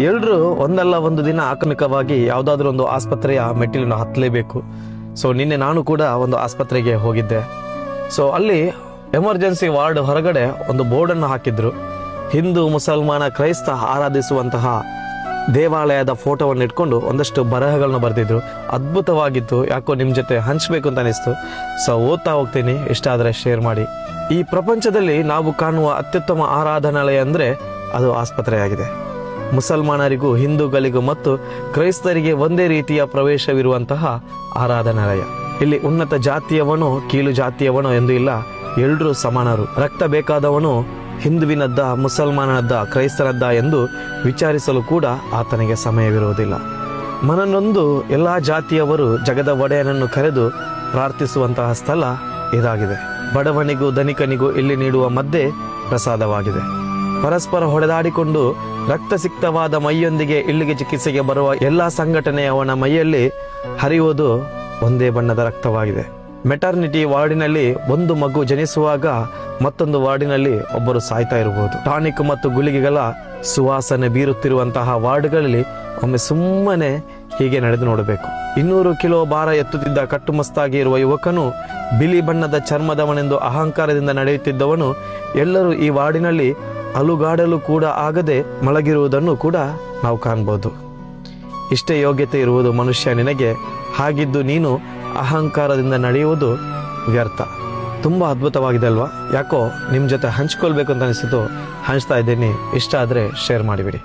ಎಲ್ಲರೂ ಒಂದಲ್ಲ ಒಂದು ದಿನ ಆಕಸ್ಮಿಕವಾಗಿ ಯಾವುದಾದ್ರೂ ಒಂದು ಆಸ್ಪತ್ರೆಯ ಮೆಟ್ಟಿಲನ್ನು ಹತ್ತಲೇಬೇಕು. ಸೊ ನಿನ್ನೆ ನಾನು ಕೂಡ ಒಂದು ಆಸ್ಪತ್ರೆಗೆ ಹೋಗಿದ್ದೆ. ಸೊ ಅಲ್ಲಿ ಎಮರ್ಜೆನ್ಸಿ ವಾರ್ಡ್ ಹೊರಗಡೆ ಒಂದು ಬೋರ್ಡನ್ನು ಹಾಕಿದ್ರು. ಹಿಂದೂ, ಮುಸಲ್ಮಾನ, ಕ್ರೈಸ್ತ ಆರಾಧಿಸುವಂತಹ ದೇವಾಲಯದ ಫೋಟೋವನ್ನು ಇಟ್ಕೊಂಡು ಒಂದಷ್ಟು ಬರಹಗಳನ್ನ ಬರೆದಿದ್ರು. ಅದ್ಭುತವಾಗಿತ್ತು. ಯಾಕೋ ನಿಮ್ಮ ಜೊತೆ ಹಂಚಬೇಕು ಅಂತ ಅನಿಸ್ತು. ಸೊ ಓದ್ತಾ ಹೋಗ್ತೀನಿ, ಇಷ್ಟ ಆದರೆ ಶೇರ್ ಮಾಡಿ. ಈ ಪ್ರಪಂಚದಲ್ಲಿ ನಾವು ಕಾಣುವ ಅತ್ಯುತ್ತಮ ಆರಾಧನಾಲಯ ಅಂದರೆ ಅದು ಆಸ್ಪತ್ರೆಯಾಗಿದೆ. ಮುಸಲ್ಮಾನರಿಗೂ, ಹಿಂದೂಗಳಿಗೂ ಮತ್ತು ಕ್ರೈಸ್ತರಿಗೆ ಒಂದೇ ರೀತಿಯ ಪ್ರವೇಶವಿರುವಂತಹ ಆರಾಧನಾಲಯ. ಇಲ್ಲಿ ಉನ್ನತ ಜಾತಿಯವನು, ಕೀಳು ಜಾತಿಯವನು ಎಂದು ಇಲ್ಲ, ಎಲ್ಲರೂ ಸಮಾನರು. ರಕ್ತ ಬೇಕಾದವನು ಹಿಂದುವಿನದ್ದ, ಮುಸಲ್ಮಾನನದ್ದ, ಕ್ರೈಸ್ತನದ್ದ ಎಂದು ವಿಚಾರಿಸಲು ಕೂಡ ಆತನಿಗೆ ಸಮಯವಿರುವುದಿಲ್ಲ. ಮನನೊಂದು ಎಲ್ಲ ಜಾತಿಯವರು ಜಗದ ಒಡೆಯನನ್ನು ಕರೆದು ಪ್ರಾರ್ಥಿಸುವಂತಹ ಸ್ಥಳ ಇದಾಗಿದೆ. ಬಡವನಿಗೂ ಧನಿಕನಿಗೂ ಇಲ್ಲಿ ನೀಡುವ ಮಧ್ಯೆ ಪ್ರಸಾದವಾಗಿದೆ. ಪರಸ್ಪರ ಹೊಡೆದಾಡಿಕೊಂಡು ರಕ್ತಸಿಕ್ತವಾದ ಮೈಯೊಂದಿಗೆ ಇಲ್ಲಿಗೆ ಚಿಕಿತ್ಸೆಗೆ ಬರುವ ಎಲ್ಲ ಸಂಘಟನೆಯವನ ಮೈಯಲ್ಲಿ ಹರಿಯುವುದು ಒಂದೇ ಬಣ್ಣದ ರಕ್ತವಾಗಿದೆ. ಮೆಟರ್ನಿಟಿ ವಾರ್ಡಿನಲ್ಲಿ ಒಂದು ಮಗು ಜನಿಸುವಾಗ ಮತ್ತೊಂದು ವಾರ್ಡಿನಲ್ಲಿ ಒಬ್ಬರು ಸಾಯ್ತಾ ಇರಬಹುದು. ಟಾನಿಕ್ ಮತ್ತು ಗುಳಿಗೆಗಳ ಸುವಾಸನೆ ಬೀರುತ್ತಿರುವಂತಹ ವಾರ್ಡ್ಗಳಲ್ಲಿ ಒಮ್ಮೆ ಸುಮ್ಮನೆ ಹೀಗೆ ನಡೆದು ನೋಡಬೇಕು. 200 ಕಿಲೋ ಭಾರ ಎತ್ತುತ್ತಿದ್ದ ಕಟ್ಟುಮಸ್ತಾಗಿ ಇರುವ ಯುವಕನು, ಬಿಳಿ ಬಣ್ಣದ ಚರ್ಮದವನೆಂದು ಅಹಂಕಾರದಿಂದ ನಡೆಯುತ್ತಿದ್ದವನು ಎಲ್ಲರೂ ಈ ವಾರ್ಡಿನಲ್ಲಿ ಅಲುಗಾಡಲು ಕೂಡ ಆಗದೆ ಮಲಗಿರುವುದನ್ನು ಕೂಡ ನಾವು ಕಾಣ್ಬೋದು. ಇಷ್ಟೇ ಯೋಗ್ಯತೆ ಇರುವುದು ಮನುಷ್ಯ ನಿನಗೆ, ಹಾಗಿದ್ದು ನೀನು ಅಹಂಕಾರದಿಂದ ನಡೆಯುವುದು ವ್ಯರ್ಥ. ತುಂಬ ಅದ್ಭುತವಾಗಿದೆ ಅಲ್ವಾ? ಯಾಕೋ ನಿಮ್ಮ ಜೊತೆ ಹಂಚ್ಕೊಳ್ಬೇಕು ಅಂತ ಅನಿಸಿತು, ಹಂಚ್ತಾ ಇದ್ದೀನಿ. ಇಷ್ಟ ಆದರೆ ಶೇರ್ ಮಾಡಿಬಿಡಿ.